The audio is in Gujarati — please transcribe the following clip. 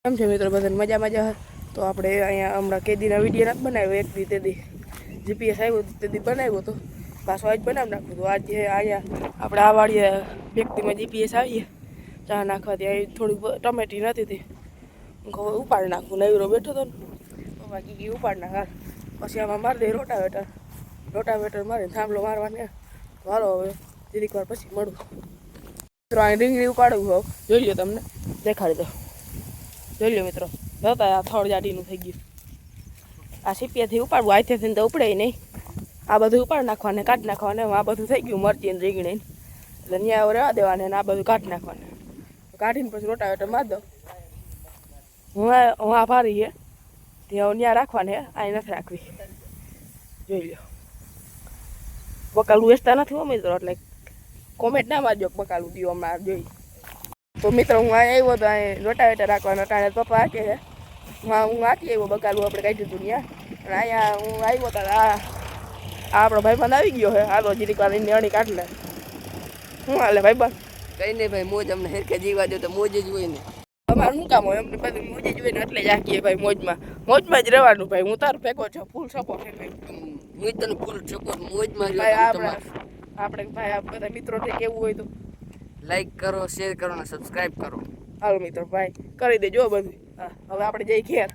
કેમ છે મિત્રો બધાને મજા તો આપણે અહીંયા હમણાં કેદીના વિડીયો નથી બનાવ્યો એક દી તે દી જીપીએસ આવ્યું તે દી બનાવ્યો તો પાછો આજ બનાવી નાખ્યું તો આજે અહીંયા આપણે આ વાડીએ વ્યક્તિમાં જીપીએસ આવીએ ચા નાખવા ત્યાં થોડીક ટમેટી નથી તે ઉપાડી નાખવું નવીરો બેઠો હતો ને બાકી ઉપાડ નાખ પછી આમાં મારી દે રોટાવેટર મારીને થાંભલો મારવાને તો હાલો હવે જીરીક વાર પછી મળું મિત્રો અહીં રીંગણી ઉપાડવું હોવ જોઈ લો તમને દેખાડી દો જોઈ લો મિત્રો જોતા આ થડ જાડીનું થઈ ગયું આ સીપિયાથી ઉપાડવું આથી તો ઉપડે નહીં આ બધું ઉપાડ નાખવાને કાઢી નાખવાને આ બધું થઈ ગયું મરચી ને રીંગણી એટલે ત્યાં રહેવા દેવાને આ બધું કાઢી નાખવાને કાઢીને પછી રોટાવેટર મારી દો હું આ ભારી છે ત્યાં ત્યાં રાખવાને અહીં નથી રાખવી જોઈ લો બકાલું વેચતા નથી હો મિત્રો એટલે કોમેન્ટ ના મારજો બકાલું દીવો હમણાં જોઈ તો મિત્રો હું અહીંયા આવ્યો તો અહીં રોટાવેટર રાખવાનો ટાણે પપ્પા હાકે છે હું હાકી આવ્યો બકાલું આપણે કાઢ્યું હતું ત્યાં અને અહીંયા હું આવ્યો તો આ આપણો ભાઈબંધ આવી ગયો છે હાલો જીરીક વાર એની અણી કાઢ લે શું હાલે ભાઈબંધ કઈ નહીં ભાઈ મોજ અમને હેરકે જીવા દો તો મોજ જ હોય ને તમારું શું કામ હોય અમને બધું મોજ જ હોય ને એટલે જ હાકીએ ભાઈ મોજમાં જ રહેવાનું ભાઈ હું તાર ભેગો છો ફૂલ સપોર્ટ છે ભાઈ હું તને ફૂલ સપોર્ટ મોજમાં ભાઈ રહ્યો આપણે ભાઈ આ બધા મિત્રોથી કેવું હોય તો લાઈક કરો શેર કરો અને સબસ્ક્રાઇબ કરો હાલો મિત્રો ભાઈ કરી દેજો બધું હા હવે આપણે જઈ ઘેર